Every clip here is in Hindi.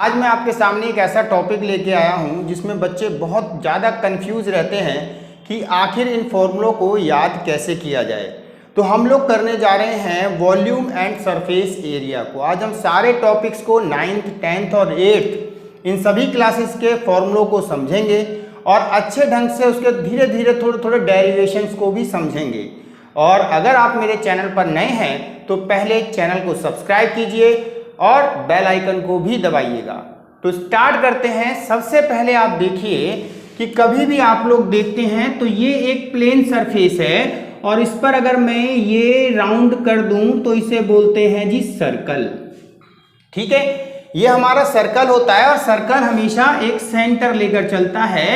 आज मैं आपके सामने एक ऐसा टॉपिक लेके आया हूं जिसमें बच्चे बहुत ज़्यादा कंफ्यूज रहते हैं कि आखिर इन फॉर्मूलों को याद कैसे किया जाए। तो हम लोग करने जा रहे हैं वॉल्यूम एंड सरफेस एरिया को। आज हम सारे टॉपिक्स को 9th 10th और 8th इन सभी क्लासेस के फॉर्मूलों को समझेंगे और अच्छे ढंग से उसके धीरे धीरे थोड़े थोड़े डेरिवेशंस को भी समझेंगे। और अगर आप मेरे चैनल पर नए हैं तो पहले चैनल को सब्सक्राइब कीजिए और बेल आइकन को भी दबाइएगा। तो स्टार्ट करते हैं। सबसे पहले आप देखिए कि कभी भी आप लोग देखते हैं तो ये एक प्लेन सरफेस है और इस पर अगर मैं ये राउंड कर दूं तो इसे बोलते हैं जी सर्कल। ठीक है, ये हमारा सर्कल होता है और सर्कल हमेशा एक सेंटर लेकर चलता है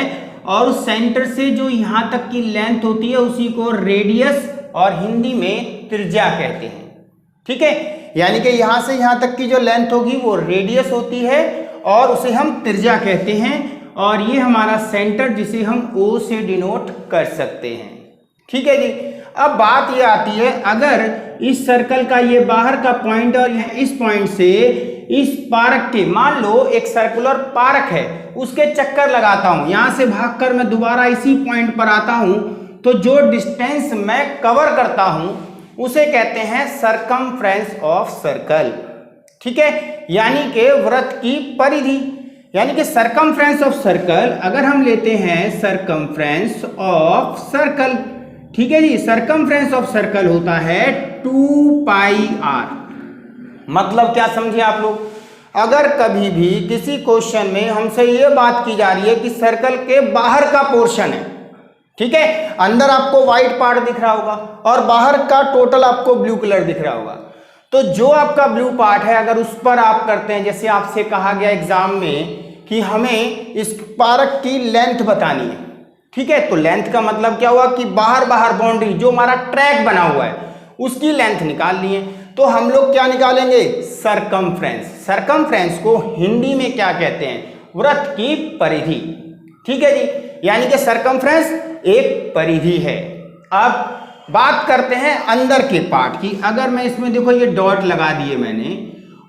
और उस सेंटर से जो यहाँ तक की लेंथ होती है उसी को रेडियस और हिंदी में त्रिज्या कहते हैं। ठीक है, यानी कि यहाँ से यहाँ तक की जो लेंथ होगी वो रेडियस होती है और उसे हम त्रिज्या कहते हैं। और ये हमारा सेंटर जिसे हम O से डिनोट कर सकते हैं। ठीक है जी। अब बात ये आती है, अगर इस सर्कल का ये बाहर का पॉइंट और इस पॉइंट से इस पार्क के, मान लो एक सर्कुलर पार्क है, उसके चक्कर लगाता हूं, यहां से भागकर मैं दोबारा इसी पॉइंट पर आता हूं, तो जो डिस्टेंस मैं कवर करता हूं उसे कहते हैं सरकमफ्रेंस ऑफ सर्कल। ठीक है, यानी कि वृत्त की परिधि, यानी कि सरकमफ्रेंस ऑफ सर्कल अगर हम लेते हैं सरकमफ्रेंस ऑफ सर्कल, ठीक है जी, सरकमफ्रेंस ऑफ सर्कल होता है 2πr। मतलब क्या समझे आप लोग? अगर कभी भी किसी क्वेश्चन में हमसे ये बात की जा रही है कि सर्कल के बाहर का पोर्शन है, ठीक है, अंदर आपको व्हाइट पार्ट दिख रहा होगा और बाहर का टोटल आपको ब्लू कलर दिख रहा होगा, तो जो आपका ब्लू पार्ट है अगर उस पर आप करते हैं, जैसे आपसे कहा गया एग्जाम में कि हमें इस पार्क की लेंथ बतानी है, ठीक है, तो लेंथ का मतलब क्या हुआ कि बाहर बाहर बाउंड्री जो हमारा ट्रैक बना हुआ है उसकी लेंथ निकालनी है, तो हम लोग क्या निकालेंगे? सरकमफ्रेंस। सरकमफ्रेंस को हिंदी में क्या कहते हैं? वृत्त की परिधि। ठीक है जी, यानी कि सरकमफ्रेंस एक परिधि है। अब बात करते हैं अंदर के पार्ट की। अगर मैं इसमें देखो ये डॉट लगा दिए मैंने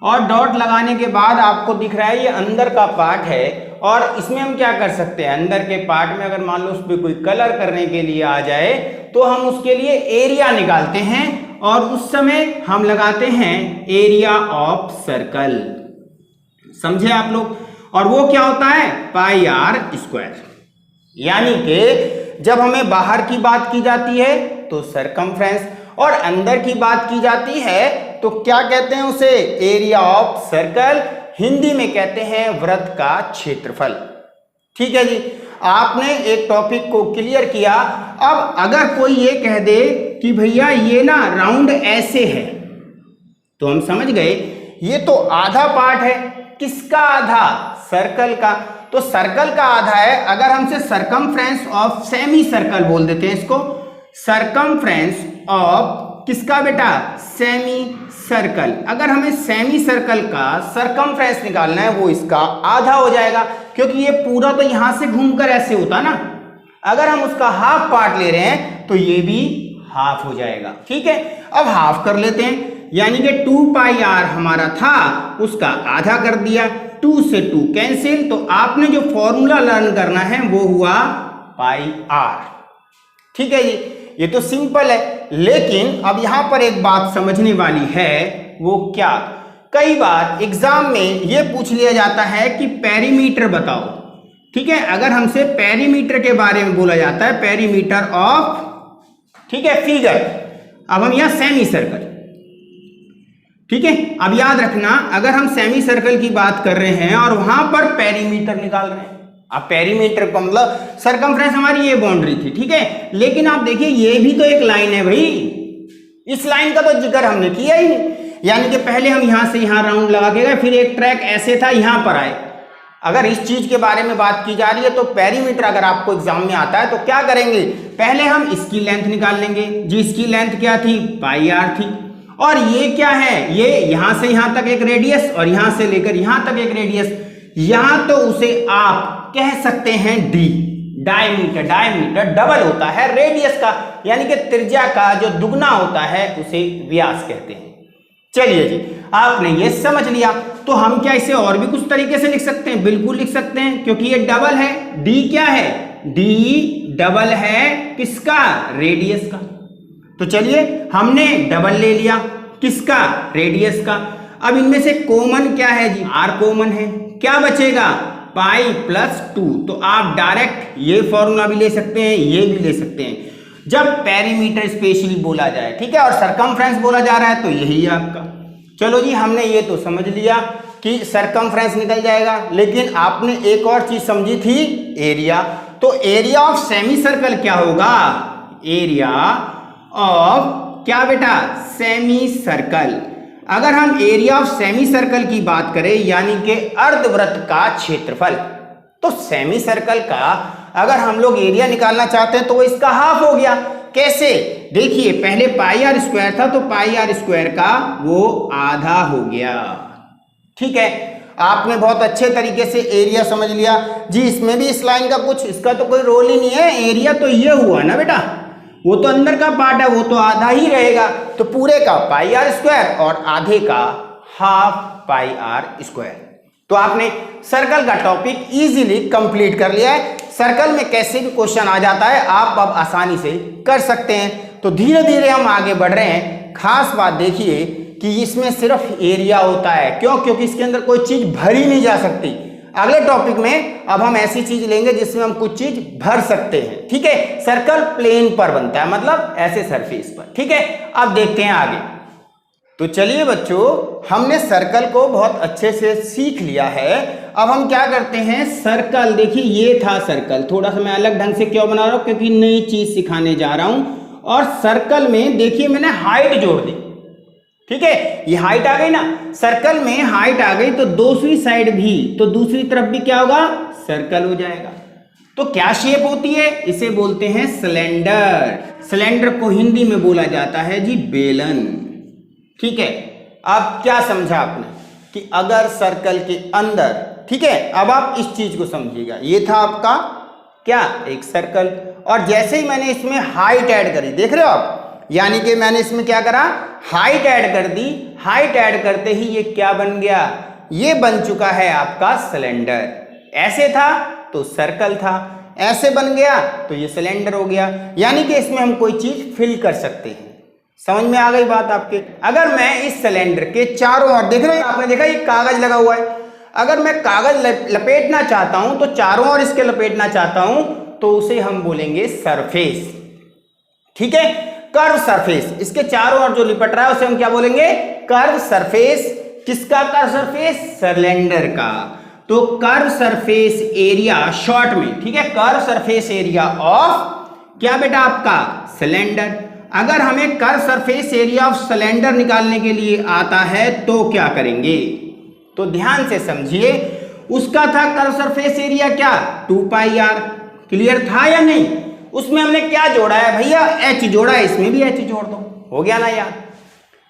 और डॉट लगाने के बाद आपको दिख रहा है ये अंदर का पार्ट है और इसमें हम क्या कर सकते हैं? अंदर के पार्ट में अगर मान लो उस पर कोई कलर करने के लिए आ जाए तो हम उसके लिए एरिया निकालते हैं और उस समय हम लगाते हैं एरिया ऑफ सर्कल। समझे आप लोग? और वो क्या होता है? πr²। यानी कि जब हमें बाहर की बात की जाती है तो सरकमफ्रेंस और अंदर की बात की जाती है तो क्या कहते हैं उसे? Area of circle. हिंदी में कहते हैं वृत्त का क्षेत्रफल। ठीक है जी, आपने एक टॉपिक को क्लियर किया। अब अगर कोई ये कह दे कि भैया ये ना राउंड ऐसे है, तो हम समझ गए ये तो आधा पार्ट है। किसका आधा? सर्कल का। तो सर्कल का आधा है। अगर हमसे सरकमफ्रेंस ऑफ सेमी सर्कल बोल देते हैं इसको, सरकमफ्रेंस ऑफ किसका बेटा? Semi circle. अगर हमें सेमी सर्कल का सरकमफ्रेंस निकालना है वो इसका आधा हो जाएगा, क्योंकि ये पूरा तो यहां से घूमकर ऐसे होता ना। अगर हम उसका हाफ पार्ट ले रहे हैं तो ये भी हाफ हो जाएगा। ठीक है, अब हाफ कर लेते हैं, यानी कि 2πr हमारा था उसका आधा कर दिया, 2 से 2 कैंसिल, तो आपने जो फॉर्मूला लर्न करना है वो हुआ πr। ठीक है जी, ये तो सिंपल है। लेकिन अब यहां पर एक बात समझने वाली है, वो क्या? कई बार एग्जाम में ये पूछ लिया जाता है कि पेरीमीटर बताओ। ठीक है, अगर हमसे पेरीमीटर के बारे में बोला जाता है, पेरीमीटर ऑफ, ठीक है, फिगर। अब हम यहां सेमी सर्कल, ठीक है, अब याद रखना अगर हम सेमी सर्कल की बात कर रहे हैं और वहां पर पेरीमीटर निकाल रहे हैं, अब पेरीमीटर का मतलब सरकमफ्रेंस हमारी ये बाउंड्री थी, ठीक है, लेकिन आप देखिए ये भी तो एक लाइन है भाई, इस लाइन का तो जिक्र हमने किया ही नहीं। यानी कि पहले हम यहां से यहां राउंड लगा के गए, फिर एक ट्रैक ऐसे था यहां पर आए। अगर इस चीज के बारे में बात की जा रही है तो पेरीमीटर अगर आपको एग्जाम में आता है तो क्या करेंगे? पहले हम इसकी लेंथ निकाल लेंगे, जिसकी लेंथ क्या थी? πr थी। और ये क्या है? ये यहां से यहां तक एक रेडियस और यहां से लेकर यहां तक एक रेडियस, यहां तो उसे आप कह सकते हैं d, डायमीटर। डायमीटर डबल होता है रेडियस का, यानी कि त्रिज्या का जो दुगना होता है उसे व्यास कहते हैं। चलिए जी, आपने ये समझ लिया। तो हम क्या इसे और भी कुछ तरीके से लिख सकते हैं? बिल्कुल लिख सकते हैं, क्योंकि ये डबल है। डी क्या है? डी डबल है किसका? रेडियस का। तो चलिए हमने डबल ले लिया, किसका? रेडियस का। अब इनमें से कॉमन क्या है जी? आर कॉमन है। क्या बचेगा? Pi plus 2। तो आप डायरेक्ट ये फॉर्मूला भी ले सकते हैं, ये भी ले सकते हैं जब पेरीमीटर स्पेशली बोला जाए, ठीक है, और सरकमफ्रेंस बोला जा रहा है तो यही है आपका। चलो जी, हमने ये तो समझ लिया कि सरकमफ्रेंस निकल जाएगा, लेकिन आपने एक और चीज समझी थी, एरिया। तो एरिया ऑफ सेमी सर्कल क्या होगा? एरिया ऑफ क्या बेटा? Semi circle. अगर हम एरिया ऑफ सेमी सर्कल की बात करें, यानी कि अर्धवृत्त का क्षेत्रफल, तो सेमी सर्कल का अगर हम लोग एरिया निकालना चाहते हैं तो वो इसका हाफ हो गया। कैसे? देखिए, पहले पाई आर स्क्वायर था, तो पाई आर स्क्वायर का वो आधा हो गया। ठीक है, आपने बहुत अच्छे तरीके से एरिया समझ लिया जी। इसमें भी इस लाइन का कुछ, इसका तो कोई रोल ही नहीं है, एरिया तो ये हुआ ना बेटा, वो तो अंदर का पार्ट है, वो तो आधा ही रहेगा। तो पूरे का पाई आर स्क्वायर और आधे का हाफ पाई आर स्क्वायर। तो आपने सर्कल का टॉपिक इजीली कंप्लीट कर लिया है। सर्कल में कैसे भी क्वेश्चन आ जाता है आप अब आसानी से कर सकते हैं। तो धीरे धीरे हम आगे बढ़ रहे हैं। खास बात देखिए कि इसमें सिर्फ एरिया होता है। क्यों? क्योंकि इसके अंदर कोई चीज भरी नहीं जा सकती। अगले टॉपिक में अब हम ऐसी चीज लेंगे जिसमें हम कुछ चीज भर सकते हैं। ठीक है, सर्कल प्लेन पर बनता है, मतलब ऐसे सरफेस पर। ठीक है, अब देखते हैं आगे। तो चलिए बच्चों, हमने सर्कल को बहुत अच्छे से सीख लिया है। अब हम क्या करते हैं, सर्कल, देखिए ये था सर्कल, थोड़ा सा मैं अलग ढंग से क्यों बना रहा हूं, क्योंकि नई चीज सिखाने जा रहा हूं। और सर्कल में देखिए मैंने हाइट जोड़ दी। ठीक है, ये हाइट आ गई ना, सर्कल में हाइट आ गई, तो दूसरी साइड भी, तो दूसरी तरफ भी क्या होगा? सर्कल हो जाएगा। तो क्या शेप होती है? इसे बोलते हैं सिलेंडर। सिलेंडर को हिंदी में बोला जाता है जी बेलन। ठीक है, अब क्या समझा आपने कि अगर सर्कल के अंदर, ठीक है, अब आप इस चीज को समझिएगा, ये था आपका क्या? एक सर्कल। और जैसे ही मैंने इसमें हाइट ऐड करी, देख रहे हो आप, यानी कि मैंने इसमें क्या करा? हाइट ऐड कर दी। हाइट ऐड करते ही ये क्या बन गया? ये बन चुका है आपका सिलेंडर। ऐसे था तो सर्कल था, ऐसे बन गया तो ये सिलेंडर हो गया। यानी कि इसमें हम कोई चीज फिल कर सकते हैं। समझ में आ गई बात आपके? अगर मैं इस सिलेंडर के चारों ओर, देख रहे हैं, आपने देखा ये कागज लगा हुआ है, अगर मैं कागज लपेटना चाहता हूं, तो चारों ओर इसके लपेटना चाहता हूं, तो उसे हम बोलेंगे सरफेस। ठीक है, कर्व सरफेस। इसके चारों ओर जो लिपट रहा है उसे हम क्या बोलेंगे? Curve surface. किसका कर्व सरफेस? सिलेंडर का। तो कर्व सरफेस एरिया शॉर्ट में, ठीक है, कर्व सरफेस एरिया ऑफ क्या बेटा? आपका सिलेंडर। अगर हमें curve surface area of cylinder निकालने के लिए आता है तो क्या करेंगे? तो ध्यान से समझिए, उसका था कर्व सरफेस एरिया क्या? 2 पाई आर। क्लियर था या नहीं? उसमें हमने क्या जोड़ा है भैया? एच जोड़ा है, इसमें भी एच जोड़ दो, हो गया ना यार।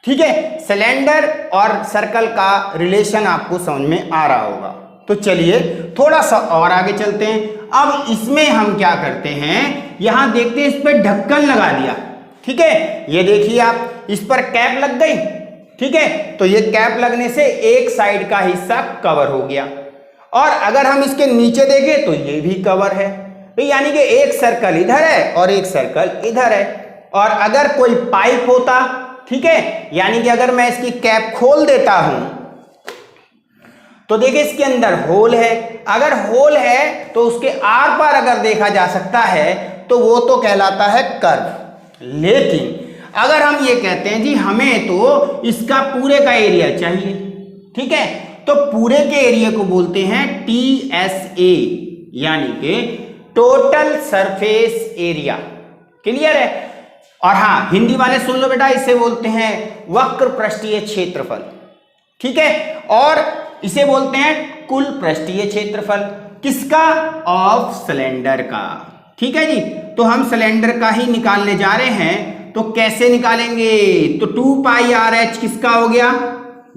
ठीक है, सिलेंडर और सर्कल का रिलेशन आपको समझ में आ रहा होगा। तो चलिए थोड़ा सा और आगे चलते हैं। अब इसमें हम क्या करते हैं, यहां देखते हैं, इस पर ढक्कन लगा दिया। ठीक है, ये देखिए आप, इस पर कैप लग गई। ठीक है, तो ये कैप लगने से एक साइड का हिस्सा कवर हो गया। और अगर हम इसके नीचे देखें तो ये भी कवर है, यानी कि एक सर्कल इधर है और एक सर्कल इधर है। और अगर कोई पाइप होता, ठीक है, यानी कि अगर मैं इसकी कैप खोल देता हूं तो देखिए इसके अंदर होल है। अगर होल है तो उसके आर पार अगर देखा जा सकता है तो वो तो कहलाता है कर्व। लेकिन अगर हम ये कहते हैं जी हमें तो इसका पूरे का एरिया चाहिए, ठीक है, तो पूरे के एरिया को बोलते हैं TSA, यानी कि टोटल सरफेस एरिया। क्लियर है? और हाँ, हिंदी वाले सुन लो बेटा, इसे बोलते हैं वक्र पृष्ठीय क्षेत्रफल। ठीक है, और इसे बोलते हैं कुल पृष्ठीय क्षेत्रफल। किसका? ऑफ सिलेंडर का। ठीक है जी, तो हम सिलेंडर का ही निकालने जा रहे हैं। तो कैसे निकालेंगे? तो 2 पाई आर एच किसका हो गया?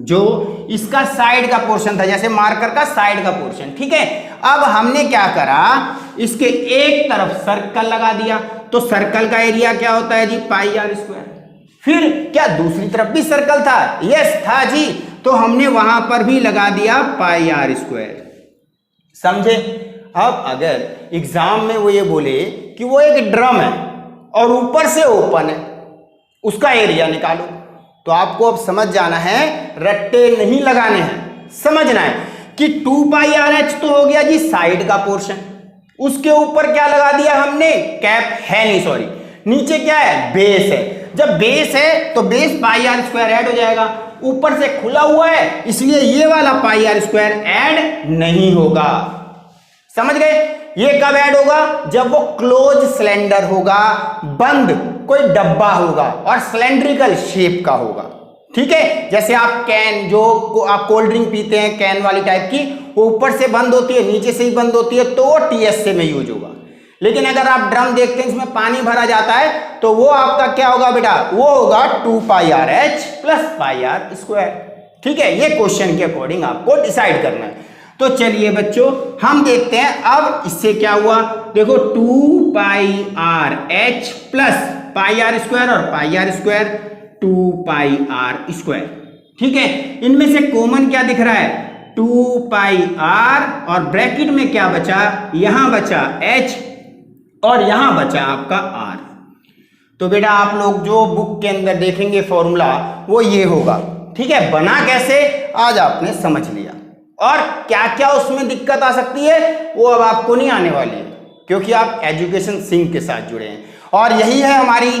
जो इसका साइड का पोर्शन था, जैसे मार्कर का साइड का पोर्शन। ठीक है, अब हमने क्या करा, इसके एक तरफ सर्कल लगा दिया। तो सर्कल का एरिया क्या होता है जी? पाई आर स्क्वायर। फिर क्या दूसरी तरफ भी सर्कल था? यस था जी। तो हमने वहां पर भी लगा दिया पाई आर स्क्वायर। समझे? अब अगर एग्जाम में वो ये बोले कि वो एक ड्रम है और ऊपर से ओपन है, उसका एरिया निकालो, तो आपको अब समझ जाना है, रट्टे नहीं लगाने हैं, समझना है कि 2 पाई आर एच तो हो गया जी साइड का पोर्शन, उसके ऊपर क्या लगा दिया हमने, कैप है नहीं सॉरी, नीचे क्या है, बेस है। जब बेस है तो base pi are square add हो जाएगा, ऊपर से खुला हुआ है इसलिए ये वाला पाई आर स्क्वायर ऐड नहीं होगा। समझ गए? ये कब ऐड होगा, जब वो क्लोज सिलेंडर होगा, बंद कोई डब्बा होगा और सिलेंड्रिकल शेप का होगा। ठीक है, जैसे आप कैन, जो आप कोल्ड ड्रिंक पीते हैं कैन वाली टाइप की, वो ऊपर से बंद होती है नीचे से ही बंद होती है, तो वो टीएसए में यूज होगा। लेकिन अगर आप ड्रम देखते हैं इसमें पानी भरा जाता है तो वो आपका क्या होगा बेटा, वो होगा 2 pi R H plus pi are square. ठीक है, ये क्वेश्चन के अकॉर्डिंग आपको डिसाइड करना है। तो चलिए बच्चों हम देखते हैं अब इससे क्या हुआ। देखो 2 pi R H plus pi are square और pi are square 2 pi are square. ठीक है, इनमें से कॉमन क्या दिख रहा है, 2 पाई आर और ब्रैकेट में क्या बचा, यहां बचा एच और यहां बचा आपका आर। तो बेटा आप लोग जो बुक के अंदर देखेंगे फॉर्मूला वो ये होगा। ठीक है, बना कैसे आज आपने समझ लिया, और क्या क्या उसमें दिक्कत आ सकती है वो अब आपको नहीं आने वाली है, क्योंकि आप एजुकेशन सिंह के साथ जुड़े हैं। और यही है हमारी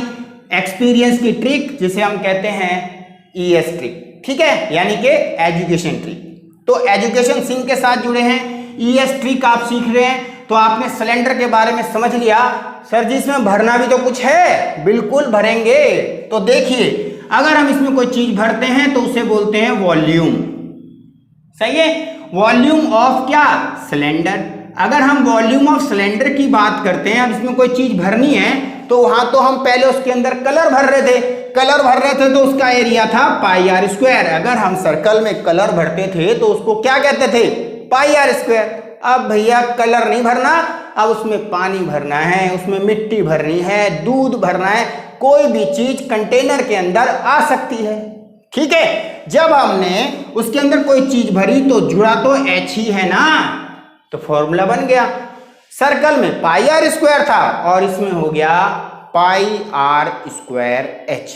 एक्सपीरियंस की ट्रिक, जिसे हम कहते हैं ईएस ट्रिक। ठीक है, यानी कि एजुकेशन ट्रिक। तो एजुकेशन सिंह के साथ जुड़े हैं, ईएस ट्रिक आप सीख रहे हैं, तो आपने सिलेंडर के बारे में समझ लिया। सर जी इसमें भरना भी तो कुछ है, बिल्कुल भरेंगे। तो देखिए अगर हम इसमें कोई चीज भरते हैं तो उसे बोलते हैं वॉल्यूम। सही है, वॉल्यूम ऑफ क्या, सिलेंडर। अगर हम वॉल्यूम ऑफ सिलेंडर की बात करते हैं, अब इसमें कोई चीज भरनी है तो वहां तो हम पहले उसके अंदर कलर भर रहे थे, तो उसका एरिया था पाई आर स्क्वायर। अगर हम सर्कल में कलर भरते थे तो उसको क्या कहते थे, पाई आर स्क्वायर। अब भैया कलर नहीं भरना, अब उसमें पानी भरना है, उसमें मिट्टी भरनी है, दूध भरना है, कोई भी चीज कंटेनर के अंदर आ सकती है। ठीक है, जब हमने उसके अंदर कोई चीज भरी तो जुड़ा तो एच ही है ना, तो फॉर्मूला बन गया। सर्कल में पाई आर स्क्वायर था और इसमें हो गया पाई आर स्क्वायर एच।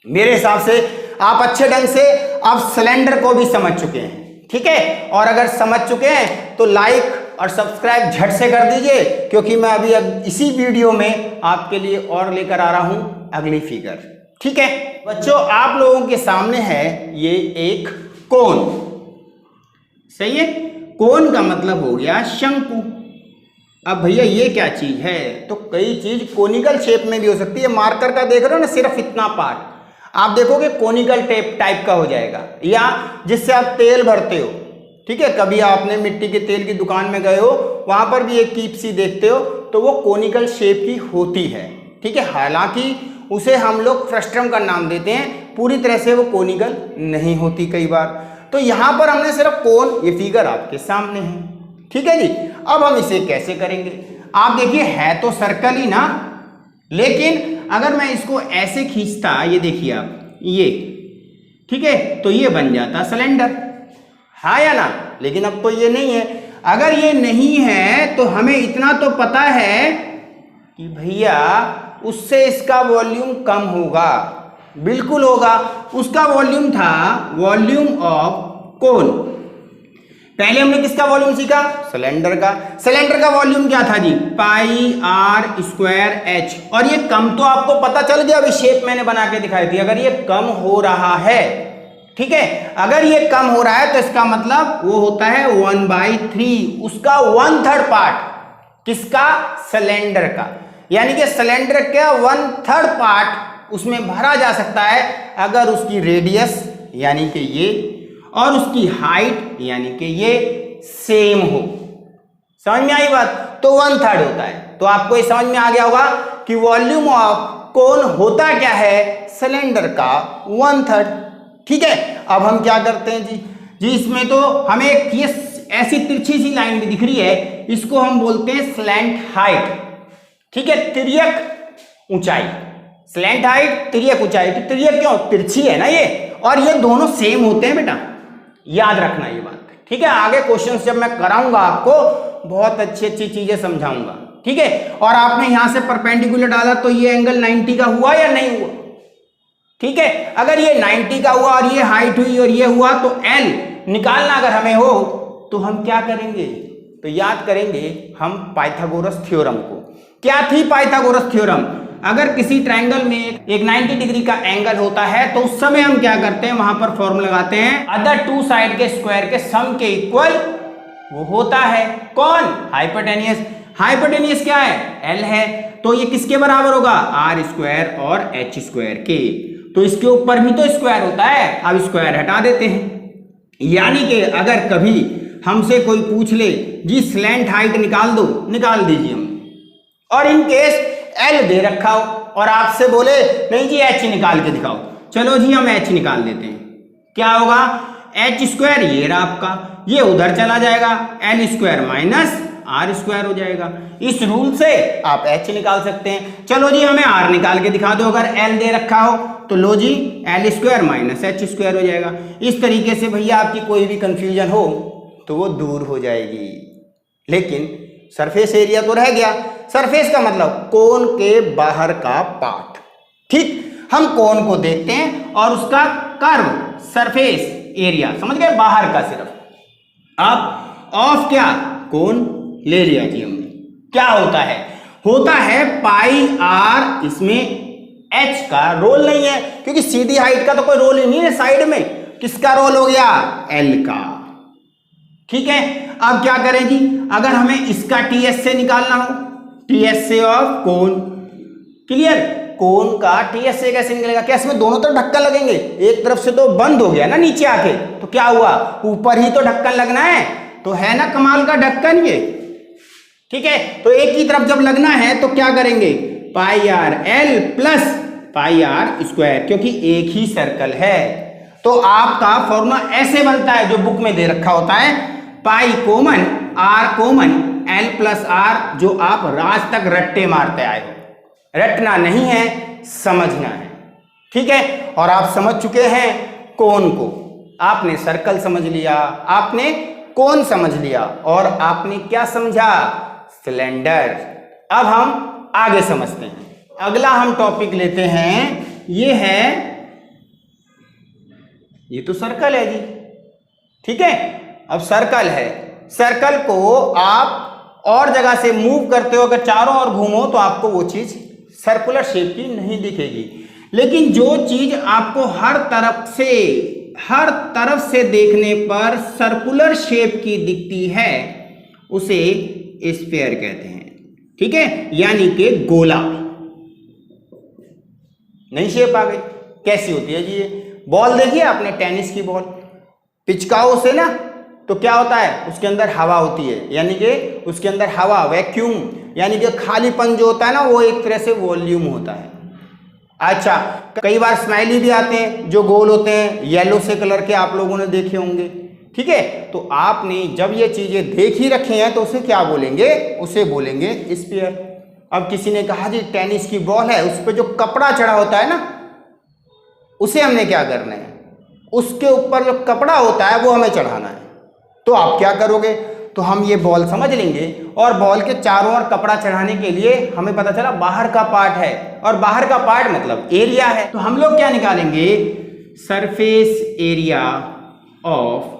मेरे हिसाब से आप अच्छे ढंग से अब सिलेंडर को भी समझ चुके हैं। ठीक है, और अगर समझ चुके हैं तो लाइक और सब्सक्राइब झट से कर दीजिए, क्योंकि मैं अभी इसी वीडियो में आपके लिए और लेकर आ रहा हूं अगली फिगर। ठीक है बच्चों, आप लोगों के सामने है ये एक कोन। सही है, कोन का मतलब हो गया शंकु। अब भैया ये क्या चीज है, तो कई चीज कोनिकल शेप में भी हो सकती है। मार्कर का देख रहे हो ना, सिर्फ इतना पार्ट आप देखोगे कोनिकल टाइप का हो जाएगा, या जिससे आप तेल भरते हो। ठीक है, कभी आपने मिट्टी के तेल की दुकान में गए हो, वहां पर भी एक कीप सी देखते हो, तो वो कोनिकल शेप की होती है। ठीक है, हालांकि उसे हम लोग फ्रस्ट्रम का नाम देते हैं, पूरी तरह से वो कोनिकल नहीं होती कई बार। तो यहां पर हमने सिर्फ कोन, ये फिगर आपके सामने है। ठीक है जी, अब हम इसे कैसे करेंगे, आप देखिए है तो सर्कल ही ना, लेकिन अगर मैं इसको ऐसे खींचता, ये देखिए आप ये, ठीक है, तो ये बन जाता सिलेंडर, हाँ या ना। लेकिन अब तो ये नहीं है। अगर ये नहीं है तो हमें इतना तो पता है कि भैया उससे इसका वॉल्यूम कम होगा, बिल्कुल होगा। उसका वॉल्यूम था वॉल्यूम ऑफ कोन। पहले हमने किसका वॉल्यूम सीखा, सिलेंडर का। सिलेंडर का वॉल्यूम क्या था जी, पाई आर स्क्वायर एच। और ये कम तो आपको पता चल गया, अभी शेप मैंने बना के दिखाई थी। अगर ये कम हो रहा है, ठीक है, अगर ये कम हो रहा है तो इसका मतलब वो होता है 1/3, उसका 1/3 पार्ट किसका, सिलेंडर का। यानी कि सिलेंडर का 1/3 पार्ट उसमें भरा जा सकता है अगर उसकी रेडियस यानी कि ये और उसकी हाइट यानी कि ये सेम हो। समझ में आई बात, तो 1/3 होता है। तो आपको ये समझ में आ गया होगा कि वॉल्यूम ऑफ कोन होता क्या है, सिलेंडर का 1/3। ठीक है, अब हम क्या करते हैं जी इसमें तो हमें एक ये ऐसी तिरछी सी लाइन भी दिख रही है, इसको हम बोलते हैं स्लैंट हाइट। ठीक है, तिर्यक ऊंचाई, स्लैंट हाइट तिर्यक ऊंचाई। तो तिर्यक क्यों, तिरछी है ना ये, और ये दोनों सेम होते हैं बेटा, याद रखना ये बात, ठीक है। आगे क्वेश्चंस जब मैं कराऊंगा आपको बहुत अच्छी अच्छी चीजें समझाऊंगा, ठीक है। और आपने यहां से परपेंडिकुलर डाला तो ये एंगल 90 का हुआ या नहीं हुआ, ठीक है। अगर ये 90 का हुआ और ये हाइट हुई और ये हुआ तो एल निकालना अगर हमें हो तो हम क्या करेंगे, तो याद करेंगे हम पाइथागोरस थ्योरम को। क्या थी पाइथागोरस थ्योरम? अगर किसी ट्रायंगल में एक 90 डिग्री का एंगल होता है तो उस समय हम क्या करते हैं, वहां पर फॉर्मूला लगाते हैं, अदर टू साइड के स्क्वायर के सम के इक्वल वो होता है कौन, हाइपोटेनियस। हाइपोटेनियस क्या है, एल है, तो ये किसके बराबर होगा, आर स्क्वायर और एच स्क्वायर के। तो इसके ऊपर भी तो स्क्वायर होता है, अब स्क्वायर हटा देते हैं। यानी कि अगर कभी हमसे कोई पूछ ले जी स्लैंट हाइट निकाल दो, निकाल दीजिए हम, और इन केस एल दे रखा हो और आपसे बोले नहीं जी एच निकाल के दिखाओ, चलो जी हम एच निकाल देते हैं, क्या होगा, एच स्क्वायर ये रहा आपका, ये उधर चला जाएगा, l square minus r square हो जाएगा। इस रूल से आप एच निकाल सकते हैं। चलो जी हमें आर निकाल के दिखा दो, अगर एल दे रखा हो तो लो जी L square minus H square हो जाएगा। इस तरीके से भैया आपकी कोई भी कंफ्यूजन हो तो वो दूर हो जाएगी। लेकिन सरफेस एरिया तो रह गया। सरफेस का मतलब कोन के बाहर का पार्ट, ठीक। हम कोन को देखते हैं और उसका कर्व सरफेस एरिया, समझ गए, बाहर का सिर्फ। अब ऑफ क्या, कोन ले लिया जी हमने, क्या होता है पाई आर, इसमें एच का रोल नहीं है क्योंकि सीधी हाइट का तो कोई रोल ही नहीं है साइड में, किसका रोल हो गया, एल का, ठीक है। अब क्या करें जी, अगर हमें इसका टीएस से निकालना हो, टीएस से ऑफ कोन, क्लियर, कोन का टीएस से कैसे निकलेगा, क्या इसमें दोनों तरफ ढक्कन लगेंगे, एक तरफ से तो बंद हो गया ना नीचे आके, तो क्या हुआ, ऊपर ही तो ढक्कन लगना है, तो है ना कमाल का ढक्कन ये, ठीक है। तो एक ही तरफ जब लगना है तो क्या करेंगे, pi R L plus pi are square, क्योंकि एक ही सर्कल है। तो आपका फॉर्मूला ऐसे बनता है जो बुक में दे रखा होता है, pi common r common l plus r, जो आप आज तक रट्टे मारते आए हो, रटना नहीं है समझना है, ठीक है। और आप समझ चुके हैं कोन को, आपने सर्कल समझ लिया, आपने कोन समझ लिया, और आपने क्या समझा, सिलेंडर। अब हम आगे समझते हैं। अगला हम टॉपिक लेते हैं, ये है, ये तो सर्कल है जी, ठीक है। अब सर्कल है, सर्कल को आप और जगह से मूव करते हो, अगर चारों ओर घूमो तो आपको वो चीज सर्कुलर शेप की नहीं दिखेगी, लेकिन जो चीज आपको हर तरफ से देखने पर सर्कुलर शेप की दिखती है उसे स्फीयर कहते हैं, ठीक है, यानी कि गोला। नई शेप आ गई, कैसी होती है जी ये बॉल, देखिए आपने टेनिस की बॉल, पिचकाओ से ना तो क्या होता है, उसके अंदर हवा होती है, यानी कि उसके अंदर हवा, वैक्यूम, यानी कि खालीपन जो होता है ना, वो एक तरह से वॉल्यूम होता है। अच्छा, कई बार स्माइली भी आते हैं जो गोल होते हैं, येलो से कलर के, आप लोगों ने देखे होंगे, ठीक है। तो आपने जब ये चीजें देख ही रखे हैं तो उसे क्या बोलेंगे, उसे बोलेंगे स्फीयर। अब किसी ने कहा जी टेनिस की बॉल है, उस पर जो कपड़ा चढ़ा होता है ना, उसे हमने क्या करना है, उसके ऊपर जो कपड़ा होता है वो हमें चढ़ाना है। तो आप क्या करोगे, तो हम ये बॉल समझ लेंगे, और बॉल के चारों ओर कपड़ा चढ़ाने के लिए हमें पता चला बाहर का पार्ट है, और बाहर का पार्ट मतलब एरिया है, तो हम लोग क्या निकालेंगे, सरफेस एरिया ऑफ,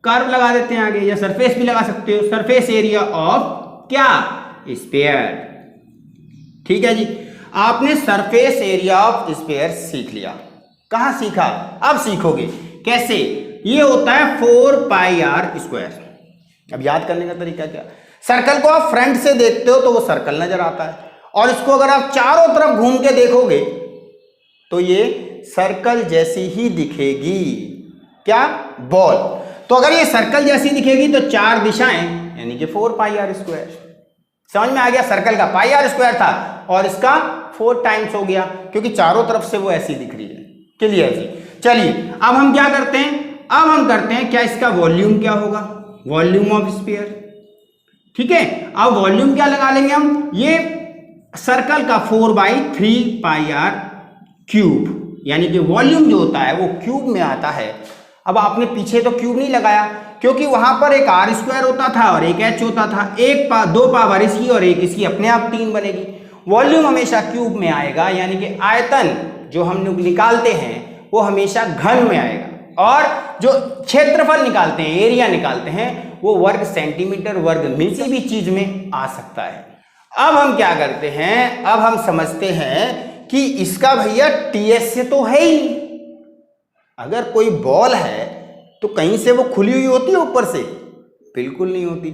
कर्व लगा देते हैं आगे, या सरफेस भी लगा सकते हो, सरफेस एरिया ऑफ क्या, स्फीयर, ठीक है जी। आपने सरफेस एरिया ऑफ स्फीयर सीख लिया, कहां सीखा, अब सीखोगे कैसे, ये होता है 4 पाई आर स्क्वायर। अब याद करने का तरीका क्या, सर्कल को आप फ्रंट से देखते हो तो वो सर्कल नजर आता है, और इसको अगर आप चारों तरफ घूम के देखोगे तो ये सर्कल जैसी ही दिखेगी, क्या, बॉल। तो अगर ये सर्कल जैसी दिखेगी तो चार दिशाएं, यानी कि 4 पाई आर स्क्वायर। समझ में आ गया, सर्कल का पाई आर स्क्वायर था और इसका 4 टाइम्स हो गया, क्योंकि चारों तरफ से वो ऐसी दिख रही है। क्लियर जी। चलिए अब हम क्या करते हैं, अब हम करते हैं क्या, इसका वॉल्यूम क्या होगा, वॉल्यूम ऑफ स्फीयर, ठीक है। अब वॉल्यूम क्या लगा लेंगे हम, ये सर्कल का 4/3 पाई आर क्यूब, यानी कि वॉल्यूम जो होता है वो क्यूब में आता है। अब आपने पीछे तो क्यूब नहीं लगाया क्योंकि वहां पर एक आर स्क्वायर होता था और एक एच होता था, दो पावर इसकी और एक इसकी, अपने आप 3 बनेगी। वॉल्यूम हमेशा क्यूब में आएगा, यानी कि आयतन जो हम लोग निकालते हैं वो हमेशा घन में आएगा, और जो क्षेत्रफल निकालते हैं, एरिया निकालते हैं, वो वर्ग सेंटीमीटर, वर्ग मीटर, किसी भी चीज में आ सकता है। अब हम क्या करते हैं, अब हम समझते हैं कि इसका भैया टीएस से तो है ही। अगर कोई बॉल है तो कहीं से वो खुली हुई होती है ऊपर से? बिल्कुल नहीं होती।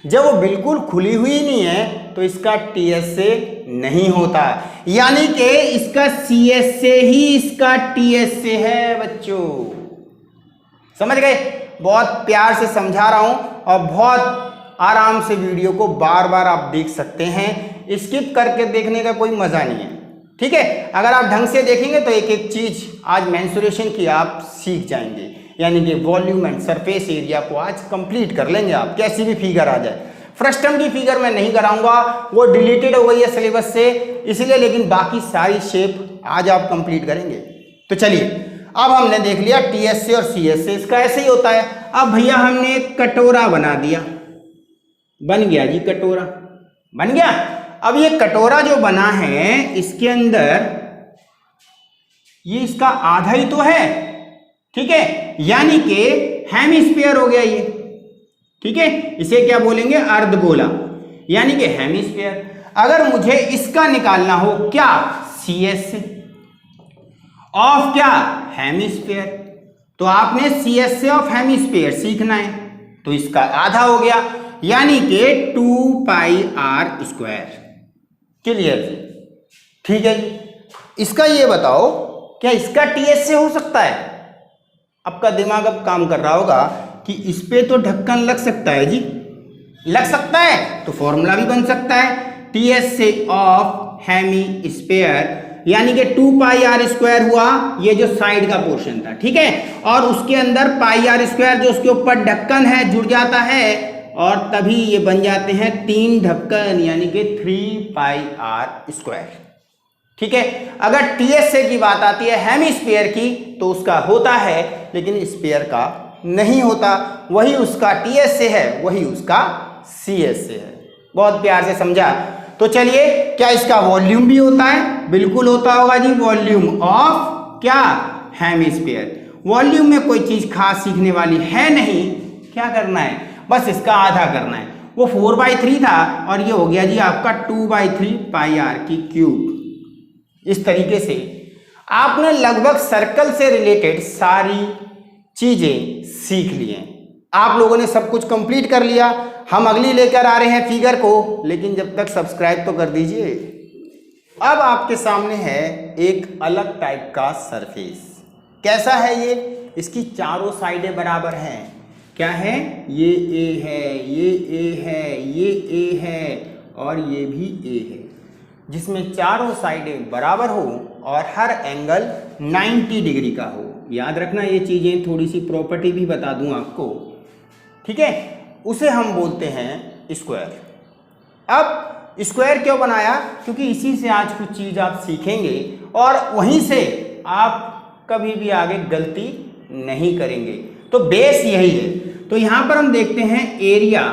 जब वो बिल्कुल खुली हुई नहीं है तो इसका टीएस से नहीं होता, यानी कि इसका सीएस से ही इसका टीएस से है। बच्चों समझ गए? बहुत प्यार से समझा रहा हूं और बहुत आराम से वीडियो को बार बार आप देख सकते हैं, स्किप करके देखने का कोई मजा नहीं है। ठीक है, अगर आप ढंग से देखेंगे तो एक एक चीज आज मेंसुरेशन की आप सीख जाएंगे, यानी कि वॉल्यूम एंड सरफेस एरिया को आज कंप्लीट कर लेंगे आप, कैसी भी फिगर आ जाए। फ्रस्टम की फिगर मैं नहीं कराऊंगा, वो डिलीटेड हो गई है सिलेबस से इसलिए, लेकिन बाकी सारी शेप आज आप कंप्लीट करेंगे। तो चलिए, अब हमने देख लिया टीएस से और सीएस से, इसका ऐसे ही होता है। अब भैया हमने एक कटोरा बना दिया, बन गया जी कटोरा, बन गया। अब ये कटोरा जो बना है इसके अंदर ये इसका आधा ही तो है, ठीक है, यानी कि हेमिस्फीयर हो गया ये। ठीक है, इसे क्या बोलेंगे? अर्धगोला, यानी कि हेमिस्फीयर। अगर मुझे इसका निकालना हो क्या? सीएस से, ऑफ क्या? हेमिस्फीयर। तो आपने सीएस से ऑफ हेमिस्फीयर सीखना है, तो इसका आधा हो गया, यानी कि 2 पाई आर स्क्वायर। क्लियर? ठीक है जी। इसका ये बताओ, क्या इसका टीएस से हो सकता है? आपका दिमाग अब काम कर रहा होगा कि इस पे तो ढक्कन लग सकता है जी, लग सकता है, तो फॉर्मूला भी बन सकता है टीएस से ऑफ हेमिस्फीयर, यानी कि 2 पाई आर स्क्वायर हुआ, ये जो साइड का पोर्शन था, ठीक है, और उसके अंदर पाई आर स्क्वायर जो उसके ऊपर ढक्कन है जुड़ जाता है, और तभी ये बन जाते हैं 3 ढक्कन, यानी कि 3 पाई आर स्क्वायर। ठीक है, अगर टीएस से की बात आती है हेमिस्फीयर की तो उसका होता है, लेकिन स्फीयर का नहीं होता। वही उसका टीएस से है, वही उसका सीएस से है। बहुत प्यार से समझा। तो चलिए, क्या इसका वॉल्यूम भी होता है? बिल्कुल होता होगा जी, वॉल्यूम ऑफ क्या? हेमिस्फीयर। वॉल्यूम में कोई चीज खास सीखने वाली है नहीं, क्या करना है, बस इसका आधा करना है। वो 4/3 था और ये हो गया जी आपका 2/3 पाई आर की क्यूब। इस तरीके से आपने लगभग सर्कल से रिलेटेड सारी चीजें सीख ली हैं। आप लोगों ने सब कुछ कंप्लीट कर लिया। हम अगली लेकर आ रहे हैं फिगर को, लेकिन जब तक सब्सक्राइब तो कर दीजिए। अब आपके सामने है एक अलग टाइप का सरफेस। कैसा है ये? इसकी चारों साइडें बराबर हैं। क्या है? ये ए है, ये ए है, ये ए है और ये भी ए है, जिसमें चारों साइडें बराबर हो और हर एंगल 90 डिग्री का हो। याद रखना ये चीज़ें, थोड़ी सी प्रॉपर्टी भी बता दूं आपको, ठीक है। उसे हम बोलते हैं स्क्वायर। अब स्क्वायर क्यों बनाया? क्योंकि इसी से आज कुछ चीज़ आप सीखेंगे और वहीं से आप कभी भी आगे गलती नहीं करेंगे। तो बेस यही है। तो यहाँ पर हम देखते हैं एरिया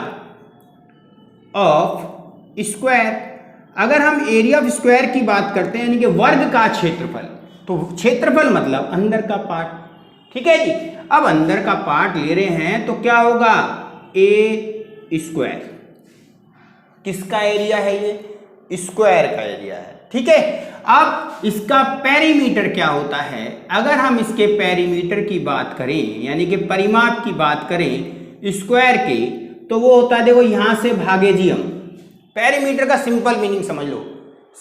ऑफ स्क्वायर। अगर हम एरिया ऑफ स्क्वायर की बात करते हैं, यानी कि वर्ग का क्षेत्रफल, तो क्षेत्रफल मतलब अंदर का पार्ट, ठीक है जी। अब अंदर का पार्ट ले रहे हैं तो क्या होगा? ए स्क्वायर। किसका एरिया है ये? स्क्वायर का एरिया है, ठीक है। अब इसका पेरीमीटर क्या होता है? अगर हम इसके पेरीमीटर की बात करें, यानी कि परिमाप की बात करें स्क्वायर के, तो वो होता है, देखो यहां से भागे जी हम। पेरीमीटर का सिंपल मीनिंग समझ लो,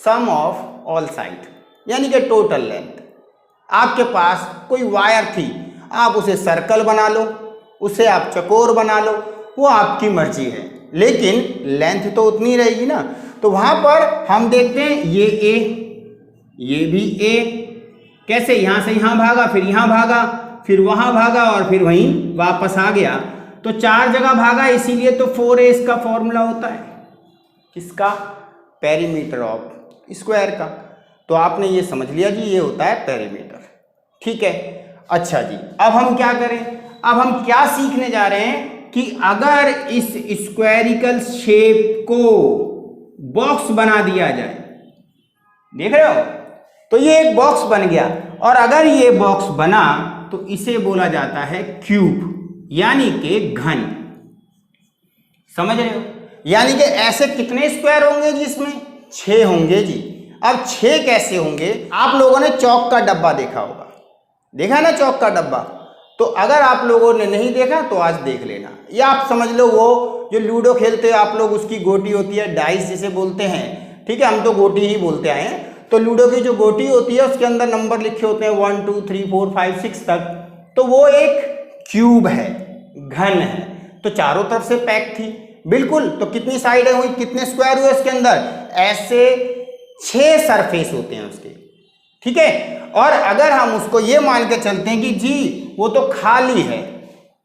सम ऑफ ऑल साइड, यानी कि टोटल लेंथ। आपके पास कोई वायर थी, आप उसे सर्कल बना लो, उसे आप चकोर बना लो, वो आपकी मर्जी है, लेकिन लेंथ तो उतनी रहेगी ना। तो वहां पर हम देखते हैं ये ए, ये भी ए, कैसे? यहां से यहां भागा, फिर यहां भागा, फिर वहां भागा और फिर वहीं वापस आ गया। तो 4 जगह भागा, इसीलिए तो 4a इसका फॉर्मूला होता है। किसका? पेरीमीटर ऑफ स्क्वायर का। तो आपने ये समझ लिया जी, ये होता है पेरीमीटर। ठीक है, अच्छा जी, अब हम क्या करें, अब हम क्या सीखने जा रहे हैं कि अगर इस स्क्वेरिकल शेप को बॉक्स बना दिया जाए, देख रहे हो, तो ये एक बॉक्स बन गया, और अगर ये बॉक्स बना तो इसे बोला जाता है क्यूब, यानी कि घन। समझ रहे हो, यानी कि ऐसे कितने स्क्वायर होंगे जी, इसमें 6 होंगे जी। अब 6 कैसे होंगे, आप लोगों ने चौक का डब्बा देखा होगा, देखा ना चौक का डब्बा, तो अगर आप लोगों ने नहीं देखा तो आज देख लेना, या आप समझ लो वो जो लूडो खेलते हैं आप लोग, उसकी गोटी होती है, डाइस जिसे बोलते हैं, ठीक है, हम तो गोटी ही बोलते आए हैं। तो लूडो की जो गोटी होती है उसके अंदर नंबर लिखे होते हैं 1 2 3 4 5 6 तक, तो वो एक क्यूब है, घन है, तो चारों तरफ से पैक थी, बिल्कुल। तो कितनी साइडें हुई, कितने स्क्वायर हुए उसके अंदर, ऐसे 6 सरफेस होते हैं उसके, ठीक है। और अगर हम उसको ये मान के चलते हैं कि जी वो तो खाली है,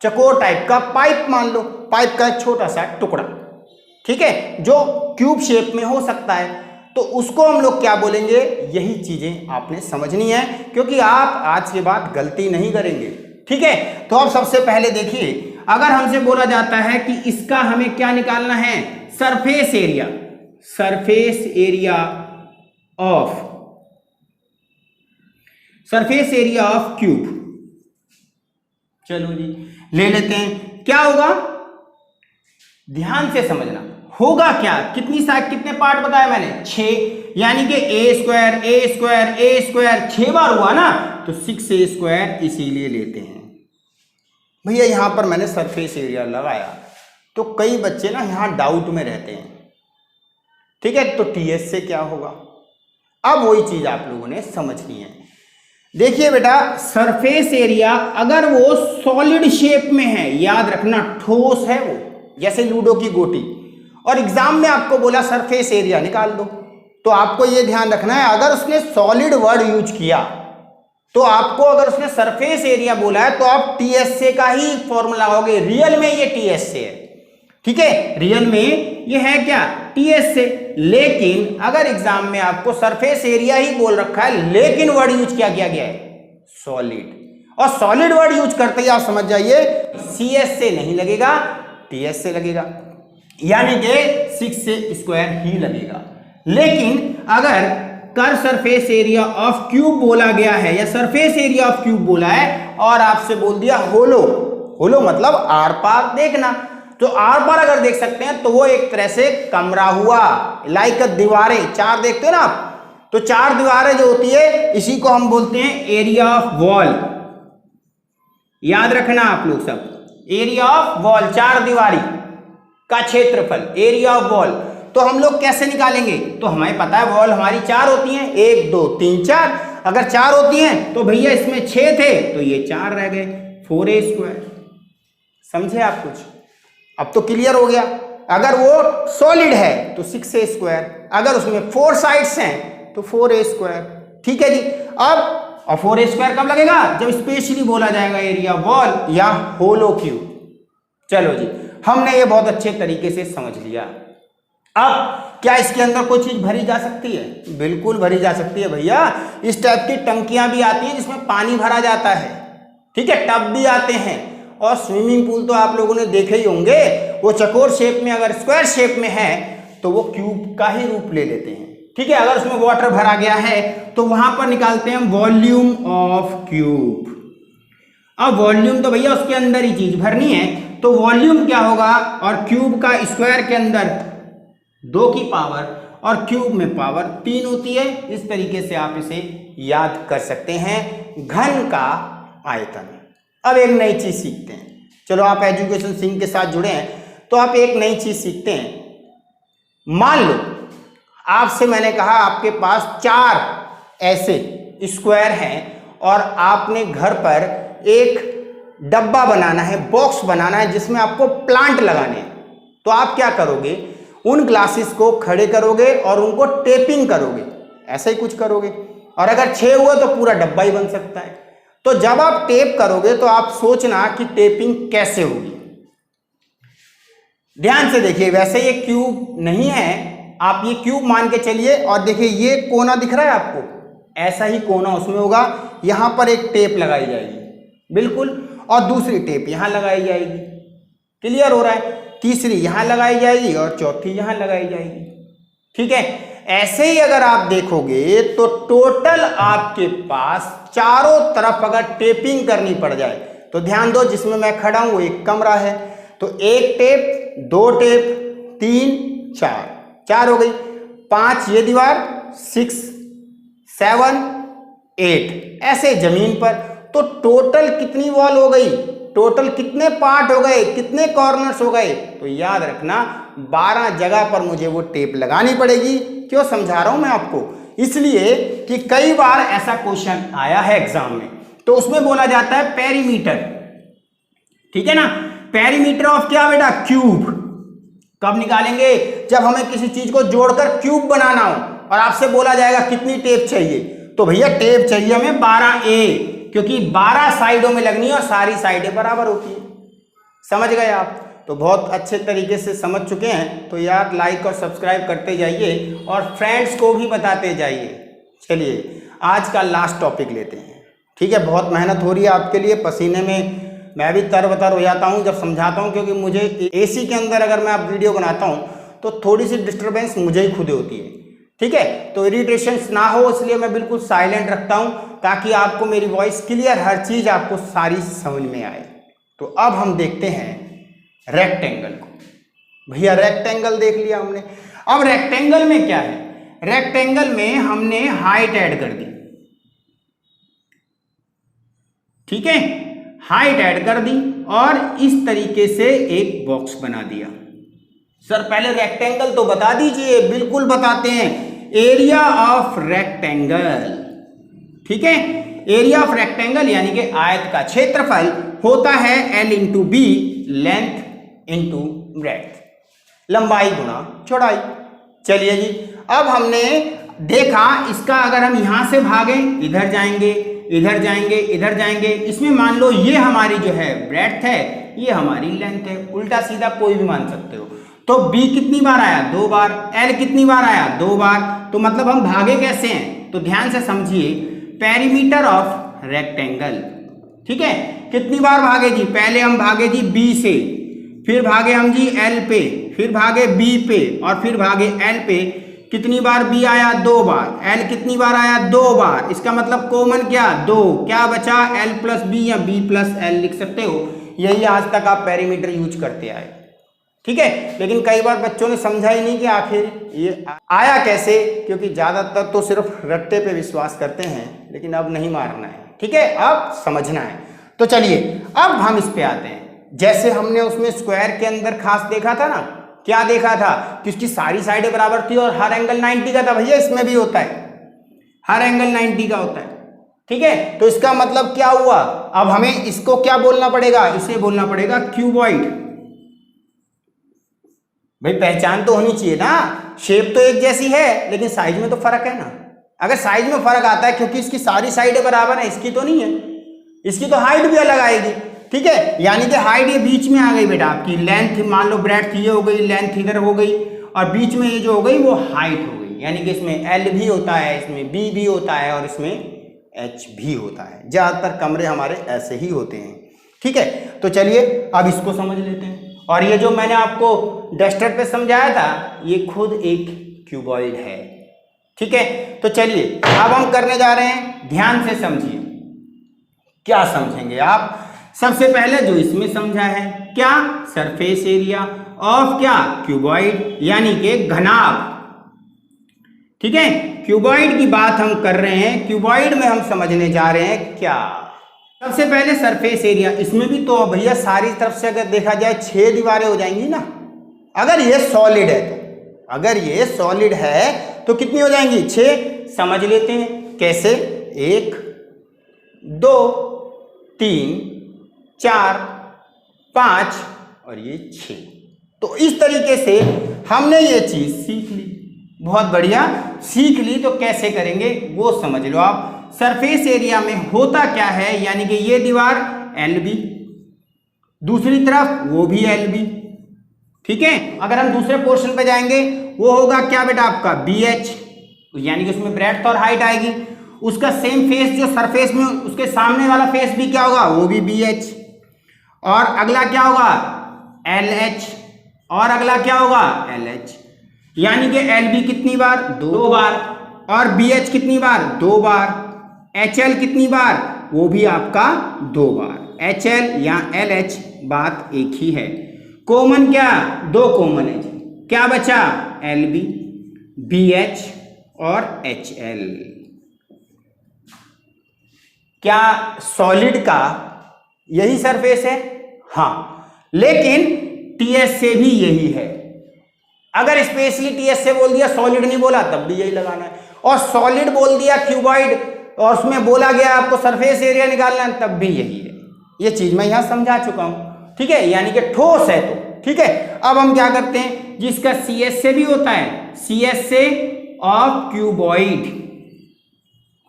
चकोर टाइप का पाइप मान लो, पाइप का एक छोटा सा टुकड़ा, ठीक है, जो क्यूब शेप में हो सकता है, तो उसको हम लोग क्या बोलेंगे, यही चीजें आपने समझनी है, क्योंकि आप आज के बाद गलती नहीं करेंगे, ठीक है। तो अब सबसे पहले देखिए, अगर हमसे बोला जाता है कि इसका हमें क्या निकालना है, surface area, surface area of, surface area of cube, चलो जी ले लेते हैं, क्या होगा, ध्यान से समझना, होगा क्या, कितनी साइड, कितने पार्ट बताया मैंने, 6, यानी कि ए स्क्वायर ए स्क्वायर ए स्क्वायर 6 बार हुआ ना, तो 6a स्क्वायर इसीलिए लेते हैं भैया। यहां पर मैंने सरफेस एरिया लगाया, तो कई बच्चे ना यहां डाउट में रहते हैं, ठीक है, तो टीएस से क्या होगा, अब वही चीज आप लोगों ने समझनी है। देखिए बेटा, सरफेस एरिया अगर वो सॉलिड शेप में है, याद रखना ठोस है वो, जैसे लूडो की गोटी, और एग्जाम में आपको बोला सरफेस एरिया निकाल दो, तो आपको ये ध्यान रखना है, अगर उसने सॉलिड वर्ड यूज किया तो आपको, अगर उसने सरफेस एरिया बोला है तो आप टीएसए का ही फॉर्मूला लगाओगे, रियल में ये टीएसए है, ठीक है, रियल में ये है क्या, टीएसए। लेकिन अगर एग्जाम में आपको सरफेस एरिया ही बोल रखा है, लेकिन वर्ड यूज क्या किया गया है, सॉलिड, और सॉलिड वर्ड यूज करते ही आप समझ जाइए सीएस से नहीं लगेगा, टीएस से लगेगा, यानी कि 6a स्क्वायर ही लगेगा। लेकिन अगर curved surface area of cube बोला गया है, या सरफेस एरिया ऑफ क्यूब बोला है, और आपसे बोल दिया होलो, होलो मतलब आर पार देखना, तो आर पार अगर देख सकते हैं तो वो एक तरह से कमरा हुआ, लाइक दीवारें, 4 देखते हो ना आप, तो 4 दीवारें जो होती है इसी को हम बोलते हैं एरिया ऑफ वॉल, याद रखना आप लोग सब, एरिया ऑफ वॉल, 4 दीवारी का क्षेत्रफल, एरिया ऑफ वॉल। तो हम लोग कैसे निकालेंगे, तो हमें पता है वॉल हमारी 4 होती हैं, 1 2 3 4, अगर 4 होती हैं तो भैया इसमें 6 थे तो ये 4 रह गए, 4a स्क्वायर। समझे आप कुछ, अब तो क्लियर हो गया। अगर वो सॉलिड है तो 6a स्क्वायर, अगर उसमें 4 साइड्स हैं तो 4a स्क्वायर, ठीक है जी। अब और 4a स्क्वायर कब लगेगा, जब स्पेशली बोला जाएगा एरिया वॉल या होलो क्यूब। चलो जी, हमने ये बहुत अच्छे तरीके से समझ लिया। अब क्या इसके अंदर कोई चीज भरी जा सकती है, बिल्कुल भरी जा सकती है भैया। इस टाइप की टंकियां भी आती हैं जिसमें पानी भरा जाता है, ठीक है, टब भी आते हैं, और स्विमिंग पूल तो आप लोगों ने देखे ही होंगे, वो चकोर शेप में, अगर स्क्वायर शेप में है तो वो क्यूब का ही रूप ले लेते हैं, ठीक है। अगर उसमें वाटर भरा गया है तो वहां पर निकालते हैं वॉल्यूम ऑफ क्यूब। अब वॉल्यूम तो भैया उसके अंदर ही चीज भरनी है, तो वॉल्यूम क्या होगा, और क्यूब का स्क्वायर के अंदर 2 की पावर और क्यूब में पावर 3 होती है। इस तरीके से आप इसे याद कर सकते हैं, घन का आयतन। अब एक नई चीज सीखते हैं, चलो आप एजुकेशन सिंह के साथ जुड़े हैं तो आप एक नई चीज सीखते हैं। मान लो आपसे मैंने कहा आपके पास 4 ऐसे स्क्वायर हैं और आपने घर पर एक डब्बा बनाना है, बॉक्स बनाना है जिसमें आपको प्लांट लगाने हैं, तो आप क्या करोगे, उन ग्लासेस को खड़े करोगे और उनको टेपिंग करोगे, ऐसा ही कुछ करोगे, और अगर 6 हुआ तो पूरा डब्बा ही बन सकता है। तो जब आप टेप करोगे तो आप सोचना कि टेपिंग कैसे होगी। ध्यान से देखिए, वैसे ये क्यूब नहीं है, आप ये क्यूब मान के चलिए, और देखिए ये कोना दिख रहा है आपको, ऐसा ही कोना उसमें होगा, यहाँ पर एक टेप लगाई जाएगी बिल्कुल, और दूसरी टेप यहाँ लगाई जाएगी। क्लियर हो रहा है? तीसरी यहाँ लगाई जाएगी और चौथी यहाँ लगाई जाएगी। ठीक है, ऐसे ही अगर आप देखोगे तो टोटल आपके पास चारों तरफ अगर टेपिंग करनी पड़ जाए तो ध्यान दो, जिसमें मैं खड़ा हूं वो एक कमरा है, तो एक टेप, दो टेप, 3, 4 हो गई, 5 ये दीवार, 6, 7, 8 ऐसे जमीन पर, तो टोटल कितनी वॉल हो गई, टोटल कितने पार्ट हो गए, कितने कॉर्नर्स हो गए? तो याद रखना 12 जगह पर मुझे वो टेप लगानी पड़ेगी। क्यों समझा रहा हूं मैं आपको? इसलिए कि कई बार ऐसा क्वेश्चन आया है एग्जाम में, तो उसमें बोला जाता है पेरीमीटर, ठीक है ना, पेरीमीटर ऑफ क्या बेटा, क्यूब। कब निकालेंगे? जब हमें किसी चीज को जोड़कर क्यूब बनाना हो और आपसे बोला जाएगा कितनी टेप चाहिए, तो भैया टेप चाहिए हमें 12A, क्योंकि 12 साइडों में लगनी है और सारी साइडें बराबर होती है। समझ गए आप? तो बहुत अच्छे तरीके से समझ चुके हैं, तो यार लाइक और सब्सक्राइब करते जाइए और फ्रेंड्स को भी बताते जाइए। चलिए आज का लास्ट टॉपिक लेते हैं। ठीक है, बहुत मेहनत हो रही है आपके लिए, पसीने में मैं भी तरबतर हो जाता हूं जब समझाता हूं, क्योंकि मुझे एसी के अंदर अगर मैं आप वीडियो बनाता हूं तो थोड़ी सी डिस्टर्बेंस मुझे ही खुद होती है। ठीक है, तो इरिटेशन ना हो इसलिए मैं बिल्कुल साइलेंट रखता हूं, ताकि आपको मेरी वॉइस क्लियर, हर चीज आपको सारी समझ में आए। तो अब हम देखते हैं रेक्टेंगल को। भैया रेक्टेंगल देख लिया हमने, अब रेक्टेंगल में क्या है? रेक्टेंगल में हमने हाइट ऐड कर दी, ठीक है, हाइट ऐड कर दी और इस तरीके से एक बॉक्स बना दिया। सर पहले रेक्टेंगल तो बता दीजिए। बिल्कुल बताते हैं, एरिया ऑफ रेक्टेंगल, ठीक है, एरिया ऑफ रेक्टेंगल यानी कि आयत का क्षेत्रफल होता है L into b, length into breadth, लंबाई गुणा चौड़ाई। चलिए जी, अब हमने देखा इसका अगर हम यहां से भागे, इधर जाएंगे, इधर जाएंगे, इधर जाएंगे, इसमें मान लो ये हमारी जो है ब्रेड्थ है, ये हमारी लेंथ है, उल्टा सीधा कोई भी मान सकते हो। तो B कितनी बार आया? 2 बार। L कितनी बार आया? 2 बार। तो मतलब हम भागे कैसे हैं? तो ध्यान से समझिए, पेरीमीटर ऑफ रेक्टेंगल, ठीक है, कितनी बार भागे जी? पहले हम भागे जी B से, फिर भागे हम जी L पे, फिर भागे B पे और फिर भागे L पे। कितनी बार B आया? 2 बार। L कितनी बार आया? 2 बार। इसका मतलब कॉमन क्या? 2। क्या बचा? L प्लस B या B प्लस L लिख सकते हो। यही आज तक आप पेरीमीटर यूज करते आए, ठीक है। लेकिन कई बार बच्चों ने समझा ही नहीं कि आखिर ये आया कैसे, क्योंकि ज्यादातर तो सिर्फ रट्टे पे विश्वास करते हैं, लेकिन अब नहीं मारना है, ठीक है, अब समझना है। तो चलिए अब हम इस पे आते हैं। जैसे हमने उसमें स्क्वायर के अंदर खास देखा था ना, क्या देखा था कि उसकी सारी साइडें बराबर थी और हर एंगल 90 का था। भैया इसमें भी होता है, हर एंगल 90 का होता है, ठीक है। तो इसका मतलब क्या हुआ? अब हमें इसको क्या बोलना पड़ेगा? इसे बोलना पड़ेगा क्यूबॉइड। भाई पहचान तो होनी चाहिए ना, शेप तो एक जैसी है लेकिन साइज में तो फर्क है ना। अगर साइज में फर्क आता है क्योंकि इसकी सारी साइडें बराबर है, इसकी तो नहीं है, इसकी तो हाइट भी अलग आएगी, ठीक है। यानी कि हाइट ये बीच में आ गई बेटा आपकी, लेंथ मान लो ब्रेड्थ ये हो गई, लेंथ इधर हो गई और बीच में ये जो हो गई वो हाइट हो गई। यानी कि इसमें L भी होता है, इसमें B भी होता है और इसमें H भी होता है। ज्यादातर कमरे हमारे ऐसे ही होते हैं, ठीक है। तो चलिए अब इसको समझ लेते हैं। और ये जो मैंने आपको डस्टर पे समझाया था, ये खुद एक क्यूबॉइड है, ठीक है। तो चलिए अब हम करने जा रहे हैं, ध्यान से समझिए। क्या समझेंगे आप? सबसे पहले जो इसमें समझा है, क्या? सरफेस एरिया ऑफ क्या? क्यूबॉइड, यानी कि घनाभ, ठीक है। क्यूबॉइड की बात हम कर रहे हैं, क्यूबॉइड में हम समझने जा रहे हैं क्या? सबसे पहले सरफेस एरिया, इसमें भी तो भैया सारी तरफ से अगर देखा जाए 6 दीवारें हो जाएंगी ना। अगर ये सॉलिड है तो, अगर ये सॉलिड है तो कितनी हो जाएंगी? 6। समझ लेते हैं कैसे। 1 2 3 4 5 और ये 6। तो इस तरीके से हमने ये चीज सीख ली, बहुत बढ़िया सीख ली। तो कैसे करेंगे वो समझ लो आप। सरफेस एरिया में होता क्या है, यानी कि ये दीवार LB, दूसरी तरफ वो भी LB, ठीक है। अगर हम दूसरे पोर्शन पे जाएंगे वो होगा क्या बेटा आपका? BH, यानी कि उसमें ब्रेड्थ और हाइट आएगी। उसका सेम फेस जो सरफेस में उसके सामने वाला फेस भी क्या होगा, वो भी BH। और अगला क्या होगा, LH। और अगला क्या होगा, LH। यानी कि LB कितनी बार, 2 बार। और BH कितनी बार, 2 बार। HL कितनी बार, वो भी आपका 2 बार। HL या LH बात एक ही है। कॉमन क्या, 2 कॉमन है जी। क्या बचा, LB, BH और HL। क्या सॉलिड का यही सरफेस है, हाँ, लेकिन TS से भी यही है। अगर स्पेशली TS से बोल दिया, सॉलिड नहीं बोला, तब भी यही लगाना है। और सॉलिड बोल दिया क्यूबॉइड और उसमें बोला गया आपको सरफेस एरिया निकालना है, तब भी यही है। ये चीज मैं यहां समझा चुका हूं, ठीक है, यानी कि ठोस है तो ठीक है। अब हम क्या करते हैं, जिसका CS से भी होता है, CS से ऑफ क्यूबॉइड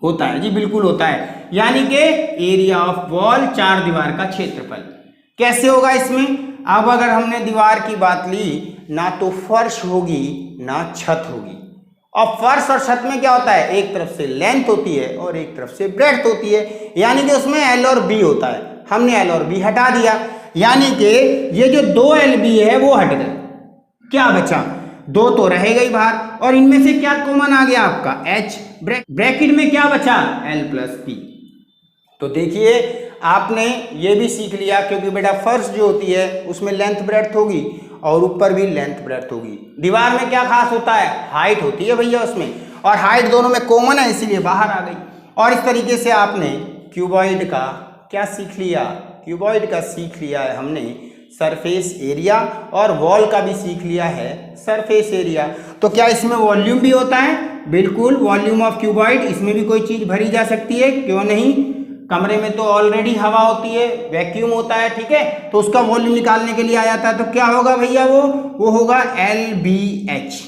होता है जी, बिल्कुल होता है। यानी कि एरिया ऑफ वॉल, 4 दीवार का क्षेत्रफल। कैसे होगा इसमें, अब अगर हमने दीवार की बात ली, ना तो फर्श होगी ना छत होगी। और फर्श और छत में क्या होता है, एक तरफ से लेंथ होती है और एक तरफ से ब्रेड्थ होती है, यानी कि उसमें L और B होता है। हमने L और B हटा दिया, यानी कि ये जो 2 LB है वो हट गए, क्या बचा, 2 तो रहेगा ही बाहर। और इनमें से क्या कॉमन आ गया आपका, H। ब्रैकेट में क्या बचा, L प्लस P। तो देखिए आपने ये भी सीख लिया, क्योंकि बेटा फर्श जो होती है उसमें लेंथ ब्रेड्थ होगी और ऊपर भी लेंथ ब्रेड्थ होगी। दीवार में क्या खास होता है, हाइट होती है भैया उसमें, और हाइट दोनों में कॉमन है, इसीलिए बाहर आ गई। और इस तरीके से आपने क्यूबॉइड का क्या सीख लिया, क्यूबॉइड का सीख लिया है हमने सरफेस एरिया, और वॉल का भी सीख लिया है सरफेस एरिया। तो क्या इसमें वॉल्यूम भी होता है, बिल्कुल, वॉल्यूम ऑफ क्यूबॉइड, इसमें भी कोई चीज भरी जा सकती है, क्यों नहीं। कमरे में तो ऑलरेडी हवा होती है, वैक्यूम होता है, ठीक है, तो उसका वॉल्यूम निकालने के लिए आ जाता है। तो क्या होगा भैया, वो होगा LBH,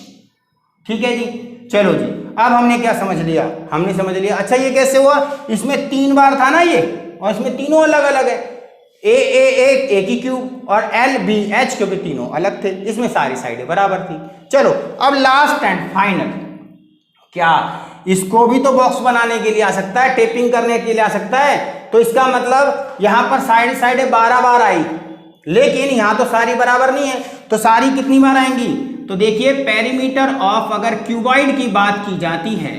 ठीक है जी। चलो जी, अब हमने क्या समझ लिया, हमने समझ लिया, अच्छा ये कैसे हुआ, इसमें 3 बार था ना ये, और इसमें तीनों अलग अलग है, एक ही क्यूब, और LBH क्योंकि तीनों अलग थे, इसमें सारी साइडें बराबर थी। चलो अब लास्ट एंड फाइनल, क्या इसको भी तो बॉक्स बनाने के लिए आ सकता है, टेपिंग करने के लिए आ सकता है। तो इसका मतलब यहां पर साइडें 12 बार आई, लेकिन यहां तो सारी बराबर नहीं है, तो सारी कितनी बार आएंगी। तो देखिए पेरीमीटर ऑफ अगर क्यूबॉइड की बात की जाती है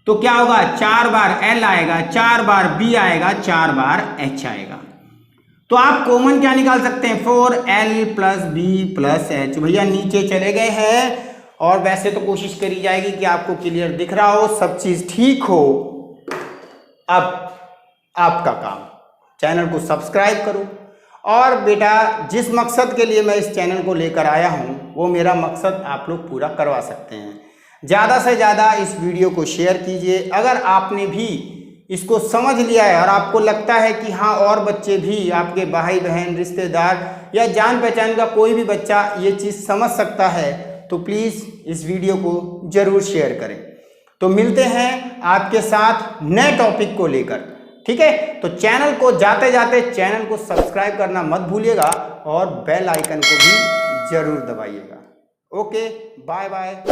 तो क्या होगा, 4 बार L आएगा, 4 बार B आएगा, 4 बार H आएगा। तो आप कॉमन क्या निकाल सकते हैं, 4L plus B plus H। भैया नीचे चले गए हैं, और वैसे तो कोशिश करी जाएगी कि आपको क्लियर दिख रहा हो, सब चीज ठीक हो। अब आपका काम, चैनल को सब्सक्राइब करो, और बेटा जिस मकसद के लिए मैं इस चैनल को लेकर आया हूं, वो मेरा मकसद आप लोग पूरा करवा सकते हैं। ज़्यादा से ज़्यादा इस वीडियो को शेयर कीजिए। अगर आपने भी इसको समझ लिया है और आपको लगता है कि हाँ और बच्चे भी, आपके भाई बहन रिश्तेदार या जान पहचान का कोई भी बच्चा ये चीज़ समझ सकता है, तो प्लीज़ इस वीडियो को ज़रूर शेयर करें। तो मिलते हैं आपके साथ नए टॉपिक को लेकर, ठीक है। तो चैनल को जाते जाते चैनल को सब्सक्राइब करना मत भूलिएगा, और बेल आइकन को भी ज़रूर दबाइएगा। Okay, bye bye.